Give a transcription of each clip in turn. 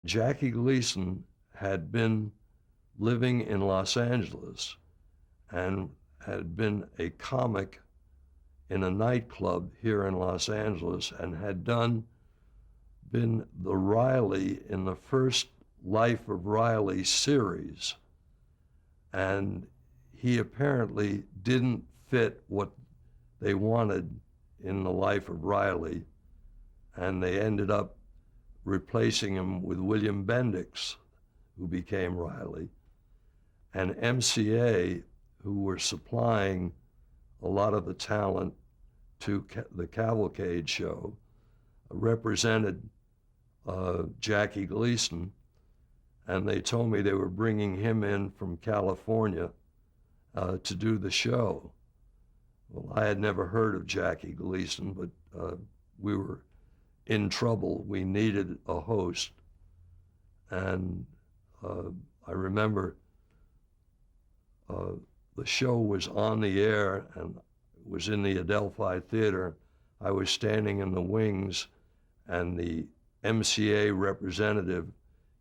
Jackie Gleason had been living in Los Angeles and had been a comic in a nightclub here in Los Angeles and had been the Riley in the first Life of Riley series. And he apparently didn't fit what they wanted in the Life of Riley, and they ended up replacing him with William Bendix, who became Riley, and MCA, who were supplying a lot of the talent to the Cavalcade show, represented Jackie Gleason, and they told me they were bringing him in from California to do the show. Well, I had never heard of Jackie Gleason, but we were in trouble. We needed a host. And I remember the show was on the air and was in the Adelphi Theater. I was standing in the wings, and the MCA representative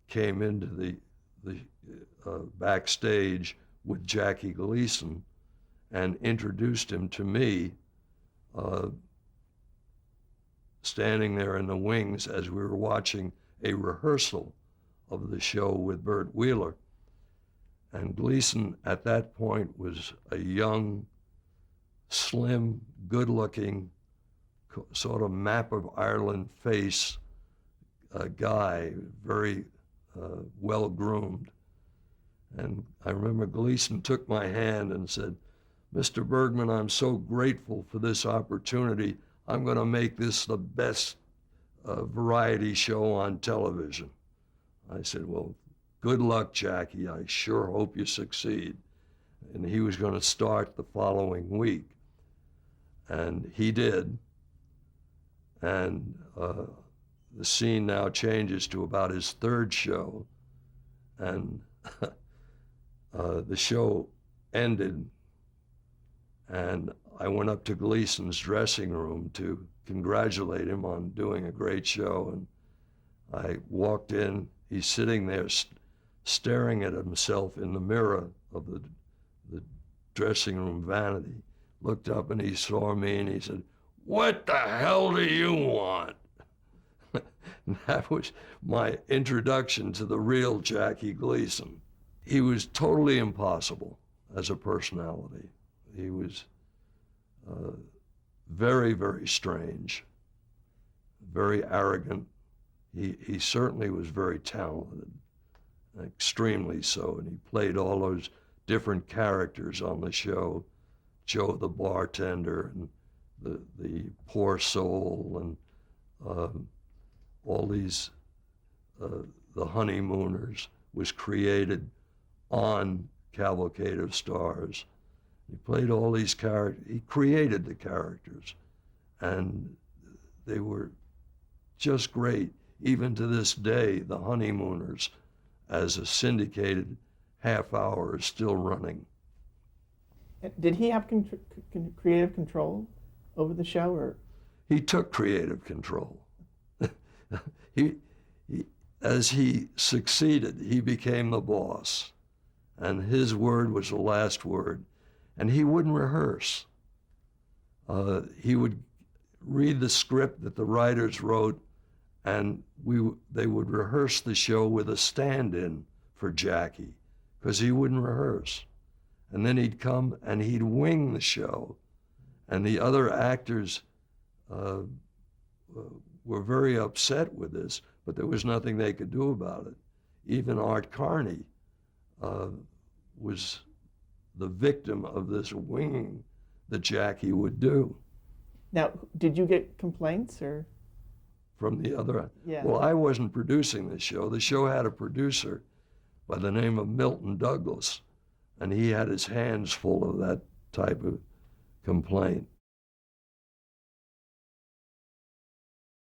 came into the backstage with Jackie Gleason and introduced him to me, standing there in the wings as we were watching a rehearsal of the show with Burt Wheeler. And Gleason at that point was a young, slim, good-looking, sort of map of Ireland face guy, very well-groomed. And I remember Gleason took my hand and said, "Mr. Bergmann, I'm so grateful for this opportunity. I'm going to make this the best variety show on television." I said, "Well, good luck, Jackie. I sure hope you succeed." And he was going to start the following week. And he did. And the scene now changes to about his third show. And the show ended, and I went up to Gleason's dressing room to congratulate him on doing a great show. And I walked in, he's sitting there staring at himself in the mirror of the dressing room vanity, looked up and he saw me and he said, "What the hell do you want?" And that was my introduction to the real Jackie Gleason. He was totally impossible as a personality. He was very, very strange, very arrogant. He certainly was very talented, extremely so, and he played all those different characters on the show, Joe the bartender and the poor soul, and all these, the honeymooners was created on Cavalcade of Stars. He played all these characters. He created the characters, and they were just great. Even to this day, the honeymooners, as a syndicated half hour, is still running. Did he have creative control over the show, or? He took creative control. As he succeeded, he became the boss, and his word was the last word. And he wouldn't rehearse. He would read the script that the writers wrote, and they would rehearse the show with a stand-in for Jackie, because he wouldn't rehearse. And then he'd come and he'd wing the show, and the other actors were very upset with this, but there was nothing they could do about it. Even Art Carney was the victim of this winging that Jackie would do. Now, did you get complaints, or? From the other? Yeah. Well, I wasn't producing the show. The show had a producer by the name of Milton Douglas, and he had his hands full of that type of complaint.